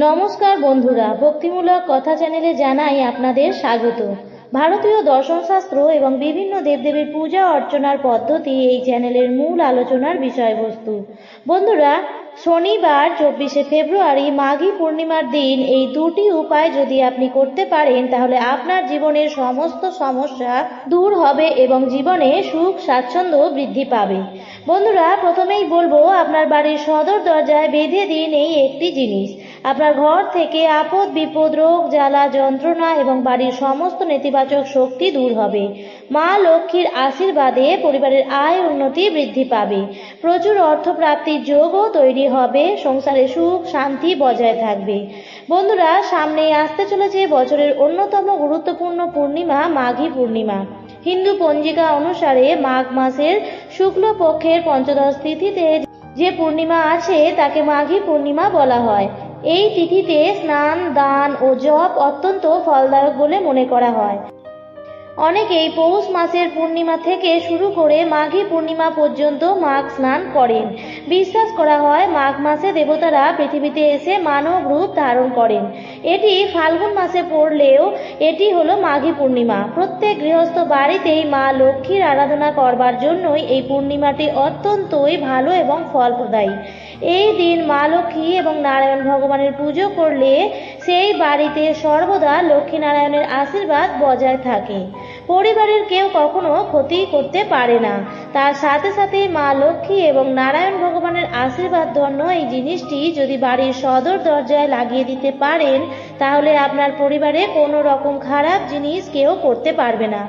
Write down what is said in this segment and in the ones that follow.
নমস্কার বন্ধুরা, ভক্তিমূলক কথা চ্যানেলে জানাই আপনাদের স্বাগত। ভারতীয় দর্শনশাস্ত্র এবং বিভিন্ন দেবদেবীর পূজা অর্চনার পদ্ধতি এই চ্যানেলের মূল আলোচনার বিষয়বস্তু। বন্ধুরা, শনিবার 24শে ফেব্রুয়ারি মাঘী পূর্ণিমার দিন এই দুটি উপায় যদি আপনি করতে পারেন তাহলে আপনার জীবনের সমস্ত সমস্যা দূর হবে এবং জীবনে সুখ স্বাচ্ছন্দ্য বৃদ্ধি পাবে। বন্ধুরা, প্রথমেই বলবো, আপনার বাড়ির সদর দরজায় বেঁধে দিন এই একটি জিনিস। আপনার ঘর থেকে আপদ বিপদ, রোগ জ্বালা যন্ত্রণা এবং বাড়ির সমস্ত নেতিবাচক শক্তি দূর হবে। মা লক্ষ্মীর আশীর্বাদে পরিবারের আয় উন্নতি বৃদ্ধি পাবে, প্রচুর অর্থপ্রাপ্তির যোগও তৈরি হবে, সংসারে সুখ শান্তি বজায় থাকবে। বন্ধুরা, সামনেই আসতে চলেছে বছরের অন্যতম গুরুত্বপূর্ণ পূর্ণিমা মাঘী পূর্ণিমা। হিন্দু পঞ্জিকা অনুসারে মাঘ মাসের শুক্লপক্ষের পঞ্চদশ তিথিতে যে পূর্ণিমা আছে তাকে মাঘী পূর্ণিমা বলা হয়। এই তিথিতে স্নান, দান ও জপ অত্যন্ত ফলদায়ক বলে মনে করা হয়। অনেকেই পৌষ মাসের পূর্ণিমা থেকে শুরু করে মাঘী পূর্ণিমা পর্যন্ত মাঘ স্নান করেন। বিশ্বাস করা হয় মাঘ মাসে দেবতারা পৃথিবীতে এসে মানব রূপ ধারণ করেন। এটি ফাল্গুন মাসে পড়লেও এটি হলো মাঘী পূর্ণিমা। প্রত্যেক গৃহস্থ বাড়িতেই মা লক্ষ্মীর আরাধনা করবার জন্যই এই পূর্ণিমাটি অত্যন্তই ভালো এবং ফলপ্রদায়ী। এই দিন মা লক্ষ্মী এবং নারায়ণ ভগবানের পুজো করলে সেই বাড়িতে সর্বদা লক্ষ্মীনারায়ণের আশীর্বাদ বজায় থাকে। পরিবারের কেউ কখনো ক্ষতি করতে পারে না। তার সাথে সাথে মা লক্ষ্মী এবং নারায়ণ ভগবানের আশীর্বাদ ধন্য এই জিনিসটি যদি বাড়ির সদর দরজায় লাগিয়ে দিতে পারেন তাহলে আপনার পরিবারে কোনো রকম খারাপ জিনিস কেউ করতে পারবে না।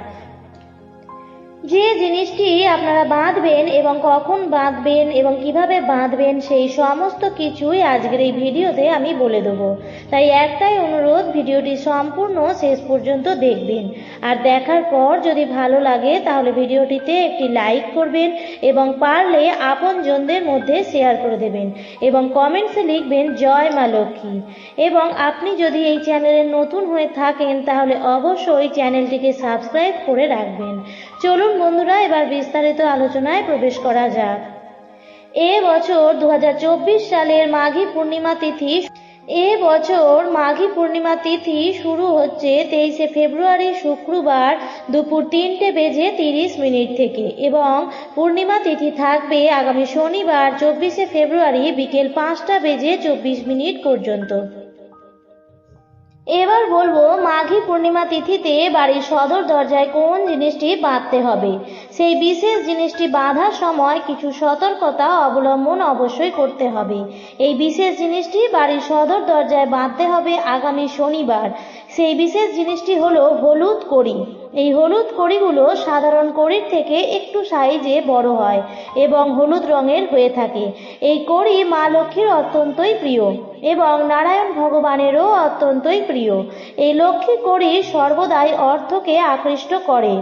যে জিনিসটি আপনারা বাঁধবেন এবং কখন বাঁধবেন এবং কিভাবে বাঁধবেন সেই সমস্ত কিছুই আজকের এই ভিডিওতে আমি বলে দেবো। তাই একটাই অনুরোধ, ভিডিওটি সম্পূর্ণ শেষ পর্যন্ত দেখবেন। আর দেখার পর যদি ভালো লাগে তাহলে ভিডিওটিতে একটি লাইক করবেন এবং পারলে আপনজনদের মধ্যে শেয়ার করে দেবেন এবং কমেন্টসে লিখবেন জয় মা লক্ষ্মী। এবং আপনি যদি এই চ্যানেলে নতুন হয়ে থাকেন তাহলে অবশ্যই চ্যানেলটিকে সাবস্ক্রাইব করে রাখবেন। চলুন বন্ধুরা, এবার বিস্তারিত আলোচনায় প্রবেশ করা যাক। এবছর 2024 সালের মাঘী পূর্ণিমা তিথি শুরু হচ্ছে 23শে ফেব্রুয়ারি শুক্রবার দুপুর 3:30 থেকে এবং পূর্ণিমা তিথি থাকবে আগামী শনিবার 24শে ফেব্রুয়ারি বিকেল 5:24 পর্যন্ত। এবার বলবো, মাঘী পূর্ণিমা তিথিতে বাড়ির সদর দরজায় কোন জিনিসটি বাঁধতে হবে। সেই বিশেষ জিনিসটি বাঁধার সময় কিছু সতর্কতা অবলম্বন অবশ্যই করতে হবে। এই বিশেষ জিনিসটি বাড়ির সদর দরজায় বাঁধতে হবে আগামী শনিবার। সেই বিশেষ জিনিসটি হলো হলুদ কড়ি। এই হলুদ কড়িগুলো সাধারণ কড়ির থেকে একটু সাইজে বড় হয় এবং হলুদ রঙের হয়ে থাকে। এই কড়ি মা লক্ষ্মীর অত্যন্তই প্রিয় এবং নারায়ণ ভগবানেরও অত্যন্তই প্রিয়। এই লক্ষ্মী কড়ি সর্বদাই অর্থকে আকৃষ্ট করে।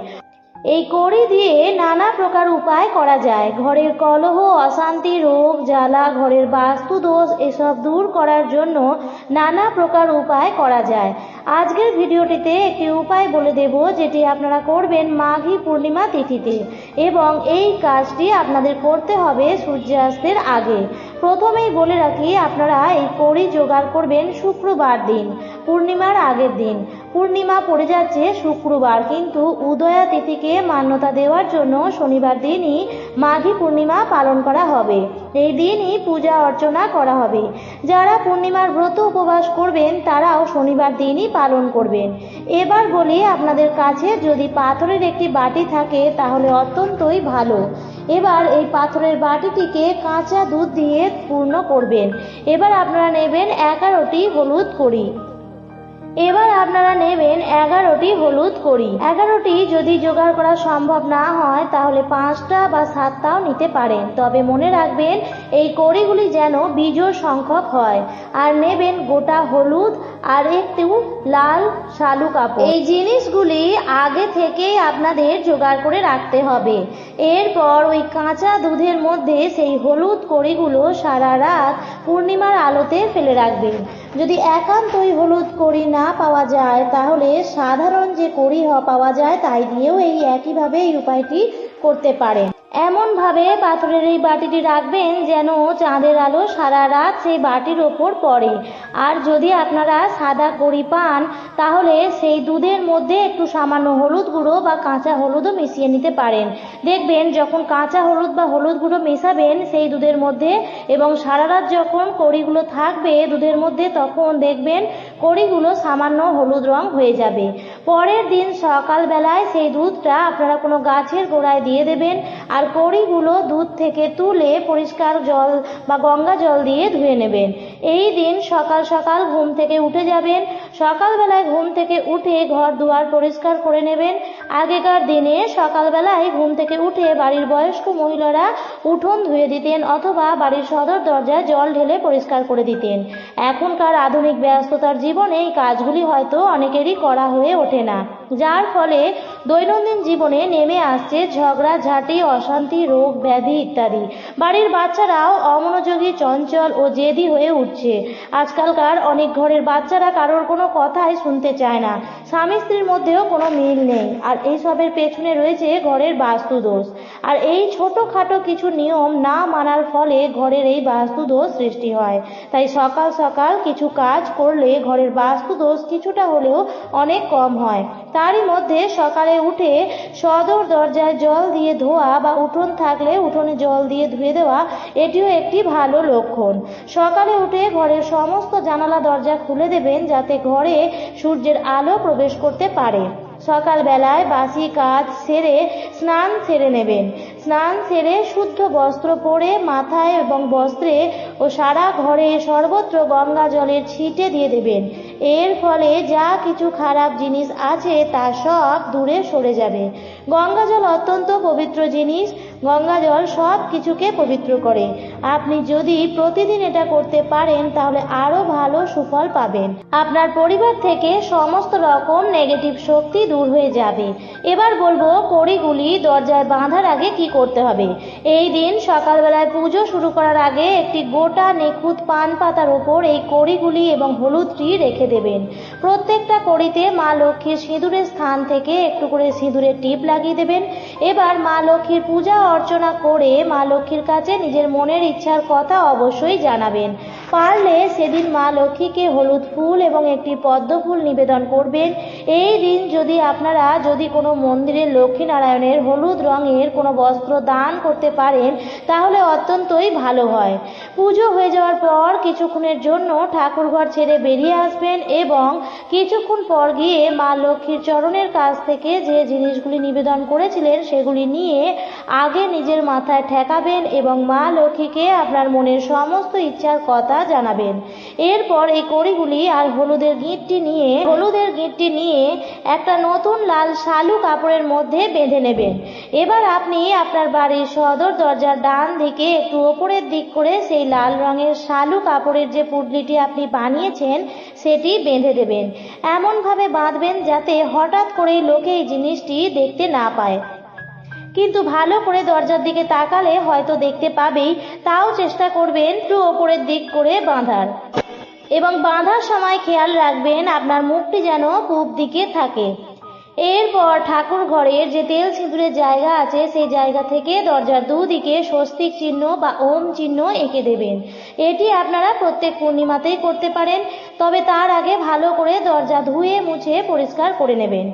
এই কড়ি দিয়ে নানা প্রকার উপায় করা যায়। ঘরের কলহ, অশান্তি, রোগ জ্বালা, ঘরের বাস্তু দোষ এসব দূর করার জন্য নানা প্রকার উপায় করা যায়। আজকের ভিডিওটিতে একটি উপায় বলে দেব যেটি আপনারা করবেন মাঘী পূর্ণিমা তিথিতে এবং এই কাজটি আপনাদের করতে হবে সূর্যাস্তের আগে। প্রথমেই বলে রাখি, আপনারা এই কড়ি জোগাড় করবেন শুক্রবার দিন, পূর্ণিমার আগের দিন। পূর্ণিমা পড়ে যাচ্ছে শুক্রবার, কিন্তু উদয়া তিথিকে মান্যতা দেওয়ার জন্য শনিবার দিনই মাঘী পূর্ণিমা পালন করা হবে। এই দিনই পূজা অর্চনা করা হবে। যারা পূর্ণিমার ব্রত উপবাস করবেন তারাও শনিবার দিনই পালন করবেন। এবার বলি, আপনাদের কাছে যদি পাথরের একটি বাটি থাকে তাহলে অত্যন্তই ভালো। এবার এই পাথরের বাটিটিকে কাঁচা দুধ দিয়ে পূর্ণ করবেন। এবার আপনারা নেবেন 11টি হলুদ কড়ি। 11টি যদি জোগাড় করা সম্ভব না হয় তাহলে 5টা বা 7টাও নিতে পারেন। তবে মনে রাখবেন এই কড়িগুলি যেন বিজোড় সংখ্যক হয়। আর নেবেন গোটা হলুদ আর একটু লাল শালু কাপড়। এই জিনিসগুলি আগে থেকেই আপনাদের জোগাড় করে রাখতে হবে। এরপর ওই কাঁচা দুধের মধ্যে সেই হলুদ কড়িগুলো সারা রাত পূর্ণিমার আলোতে ফেলে রাখবেন। যদি একান্তই হলুদ কড়ি না পাওয়া যায় তাহলে সাধারণ যে কড়ি পাওয়া যায় তাই দিয়েও এই একইভাবে এই উপায়টি করতে পারেন। এমনভাবে পাথরের এই বাটিটি রাখবেন যেন চাঁদের আলো সারা রাত সেই বাটির ওপর পড়ে। আর যদি আপনারা সাদা কড়ি পান তাহলে সেই দুধের মধ্যে একটু সামান্য হলুদ গুঁড়ো বা কাঁচা হলুদও মিশিয়ে নিতে পারেন। দেখবেন যখন কাঁচা হলুদ বা হলুদ গুঁড়ো মেশাবেন সেই দুধের মধ্যে এবং সারা রাত যখন কড়িগুলো থাকবে দুধের মধ্যে, তখন দেখবেন কড়িগুলো সামান্য হলুদ রং হয়ে যাবে। পরের দিন সকালবেলায় সেই দুধটা আপনারা কোনো গাছের গোড়ায় দিয়ে দেবেন আর কড়িগুলো দুধ থেকে তুলে পরিষ্কার জল বা গঙ্গা জল দিয়ে ধুয়ে নেবেন। এই দিন সকাল সকাল ঘুম থেকে উঠে যাবেন। সকালবেলায় ঘুম থেকে উঠে ঘর দুয়ার পরিষ্কার করে নেবেন। আগেকার দিনে সকালবেলায় ঘুম থেকে উঠে বাড়ির বয়স্ক মহিলারা উঠোন ধুয়ে দিতেন অথবা বাড়ির সদর দরজায় জল ঢেলে পরিষ্কার করে দিতেন। এখনকার আধুনিক ব্যস্ততার জীবনে এই কাজগুলি হয়তো অনেকেরই করা হয়ে ওঠে না, যার ফলে দৈনন্দিন জীবনে নেমে আসছে ঝগড়াঝাঁটি, অশান্তি, রোগ ব্যাধি ইত্যাদি। বাড়ির বাচ্চারাও অমনোযোগী, চঞ্চল ও জেদি হয়ে উঠছে। আজকালকার অনেক ঘরের বাচ্চারা কারোর কোনো কথাই শুনতে চায় না। স্বামী স্ত্রীর মধ্যেও কোনো মিল নেই। আর এইসবের পেছনে রয়েছে ঘরের বাস্তুদোষ। আর এই ছোটোখাটো কিছু নিয়ম না মানার ফলে ঘরের এই বাস্তুদোষ সৃষ্টি হয়। তাই সকাল সকাল কিছু কাজ করলে ঘরের বাস্তুদোষ কিছুটা হলেও অনেক কম হয়। তারই মধ্যে সকালে উঠে সদর দরজায় জল দিয়ে ধোয়া বা উঠোন থাকলে উঠোনে জল দিয়ে ধুয়ে দেওয়া, এটিও একটি ভালো লক্ষণ। সকালে উঠে ঘরের সমস্ত জানালা দরজা খুলে দেবেন যাতে ঘরে সূর্যের আলো প্রবেশ করতে পারে। সকালবেলায় বাসি কাজ সেরে স্নান সেরে নেবেন। স্নান সেরে শুদ্ধ বস্ত্র পরে মাথায় এবং বস্ত্রে ও সারা ঘরে সর্বত্র গঙ্গা জলের ছিটে দিয়ে দেবেন। এর ফলে যা কিছু খারাপ জিনিস আছে তা সব দূরে সরে যাবে। গঙ্গা জল অত্যন্ত পবিত্র জিনিস। গঙ্গা জল সব কিছুকে পবিত্র করে। আপনি যদি প্রতিদিন এটা করতে পারেন তাহলে আরো ভালো সুফল পাবেন। আপনার পরিবার থেকে সমস্ত রকম নেগেটিভ শক্তি দূর হয়ে যাবে। এবার বলবো কড়িগুলি দরজায় বাঁধার আগে কি করতে হবে। এই দিন সকালবেলায় পুজো শুরু করার আগে একটি গোটা নিখুঁত পান পাতার উপর এই কড়িগুলি এবং হলুদটি রেখে দেবেন। প্রত্যেকটা কড়িতে মা লক্ষ্মীর সিঁদুরের স্থান থেকে একটু করে সিঁদুরের টিপ লাগিয়ে দেবেন। এবার মা লক্ষ্মীর পূজা অর্চনা করে মা লক্ষ্মীর কাছে নিজের মনের ইচ্ছার কথা অবশ্যই জানাবেন। পারলে সেদিন মা লক্ষ্মীকে হলুদ ফুল এবং একটি পদ্ম ফুল নিবেদন করবেন। এই দিন যদি কোনো মন্দিরে লক্ষ্মীনারায়ণের হলুদ রঙের কোনো বস্ত্র দান করতে পারেন তাহলে অত্যন্তই ভালো হয়। পুজো হয়ে যাওয়ার পর কিছুক্ষণের জন্য ঠাকুরঘর ছেড়ে বেরিয়ে আসবেন এবং কিছুক্ষণ পর গিয়ে মা লক্ষ্মীর চরণের কাছ থেকে যে জিনিসগুলি নিবেদন করেছিলেন সেগুলি নিয়ে আগে নিজের মাথায় ঠেকাবেন এবং মা লক্ষ্মীকে আপনার মনের সমস্ত ইচ্ছার কথা জানাবেন। এরপর এই কড়িগুলি আর হলুদের গিঁটটি নিয়ে একটা নতুন লাল শালু কাপড়ের মধ্যে বেঁধে নেবেন। এবার আপনি আপনার বাড়ির সদর দরজার ডান দিকে একটু ওপরের দিক করে সেই লাল রঙের শালু কাপড়ের যে পুঁটলিটি আপনি বানিয়েছেন সেটি বেঁধে দেবেন। এমনভাবে বাঁধবেন যাতে হঠাৎ করেই লোকে এই জিনিসটি দেখতে না পায়, কিন্তু ভালো করে দরজার দিকে তাকালে হয়তো দেখতে পাবেই। তাও চেষ্টা করবেন একটু ওপরের দিক করে বাঁধার এবং বাঁধার সময় খেয়াল রাখবেন আপনার মুখটি যেন পূব দিকে থাকে। এরপর ঠাকুর ঘরের যে তেল সিঁদুরের জায়গা আছে সেই জায়গা থেকে দরজার দুদিকে স্বস্তিক চিহ্ন বা ওম চিহ্ন এঁকে দেবেন। এটি আপনারা প্রত্যেক পূর্ণিমাতেই করতে পারেন, তবে তার আগে ভালো করে দরজা ধুয়ে মুছে পরিষ্কার করে নেবেন।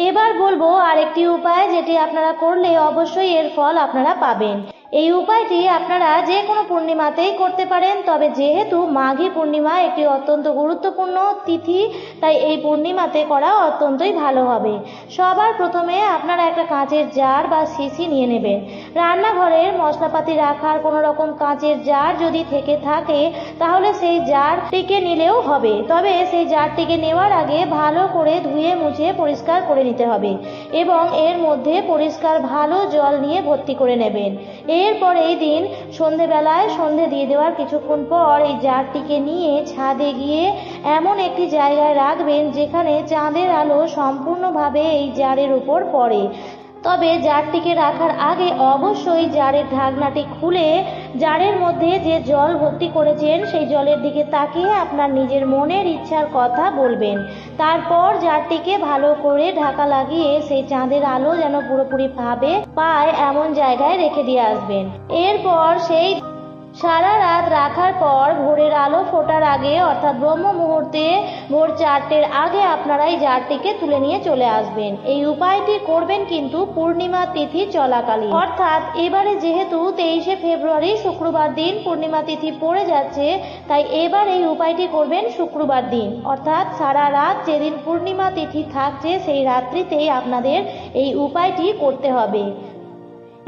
এবার বলবো আরেকটি উপায় যেটি আপনারা করলে অবশ্যই এর ফল আপনারা পাবেন। এই উপায়টি আপনারা যে কোনো পূর্ণিমাতেই করতে পারেন, তবে যেহেতু মাঘী পূর্ণিমা একটি অত্যন্ত গুরুত্বপূর্ণ তিথি তাই এই পূর্ণিমাতে করা অত্যন্তই ভালো হবে। সবার প্রথমে আপনারা একটা কাঁচের জার বা শিশি নিয়ে নেবেন। রান্নাঘরের মশলাপাতি রাখার কোনো রকম কাঁচের জার যদি থেকে থাকে তাহলে সেই জারটিকে নিলেও হবে, তবে সেই জারটিকে নেওয়ার আগে ভালো করে ধুয়ে মুছে পরিষ্কার করে নিতে হবে এবং এর মধ্যে পরিষ্কার ভালো জল নিয়ে ভর্তি করে নেবেন। এরপর এই দিন সন্ধেবেলায় সন্ধে দিয়ে দেওয়ার কিছুক্ষণ পর এই জারটিকে নিয়ে ছাদে গিয়ে এমন একটি জায়গায় রাখবেন যেখানে চাঁদের আলো সম্পূর্ণভাবে এই জারের উপর পড়ে। তবে জারটিকে রাখার আগে অবশ্যই জারের ঢাকনাটি খুলে জারের মধ্যে যে জল ভর্তি করেছেন সেই জলের দিকে তাকিয়ে আপনার নিজের মনের ইচ্ছার কথা বলবেন। তারপর জারটিকে ভালো করে ঢাকা লাগিয়ে সেই চাঁদের আলো যেন পুরোপুরি ভাবে পায় এমন জায়গায় রেখে দিয়ে আসবেন। এরপর সেই সারা রাত রাখার পর ভোরের আলো ফোটার আগে অর্থাৎ ব্রহ্ম মুহূর্তে ভোর 4টের আগে আপনারা এই জারটিকে তুলে নিয়ে চলে আসবেন। এই উপায়টি করবেন কিন্তু পূর্ণিমা তিথি চলাকালীন, অর্থাৎ এবারে যেহেতু 23শে ফেব্রুয়ারি শুক্রবার দিন পূর্ণিমা তিথি পড়ে যাচ্ছে, তাই এবার এই উপায়টি করবেন শুক্রবার দিন, অর্থাৎ সারা রাত যেদিন পূর্ণিমা তিথি থাকছে সেই রাত্রিতেই আপনাদের এই উপায়টি করতে হবে।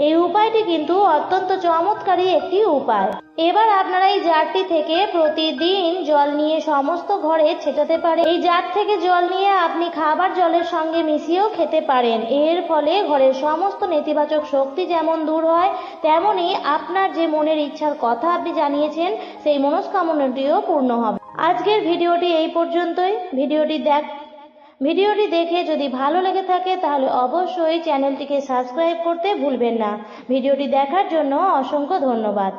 এই উপায়টি কিন্তু অত্যন্ত চমৎকারী একটি উপায়। এবার আপনারা এই জারটি থেকে প্রতিদিন জল নিয়ে সমস্ত ঘরে ছেটাতে পারেন। এই জার থেকে জল নিয়ে আপনি খাবার জলের সঙ্গে মিশিয়েও খেতে পারেন। এর ফলে ঘরের সমস্ত নেতিবাচক শক্তি যেমন দূর হয়, তেমনি আপনার যে মনের ইচ্ছার কথা আপনি জানিয়েছেন সেই মনস্কামনাটিও পূর্ণ হবে। আজকের ভিডিওটি এই পর্যন্তই। ভিডিওটি দেখে যদি ভালো লেগে থাকে তাহলে অবশ্যই চ্যানেলটিকে সাবস্ক্রাইব করতে ভুলবেন না। ভিডিওটি দেখার জন্য অসংখ্য ধন্যবাদ।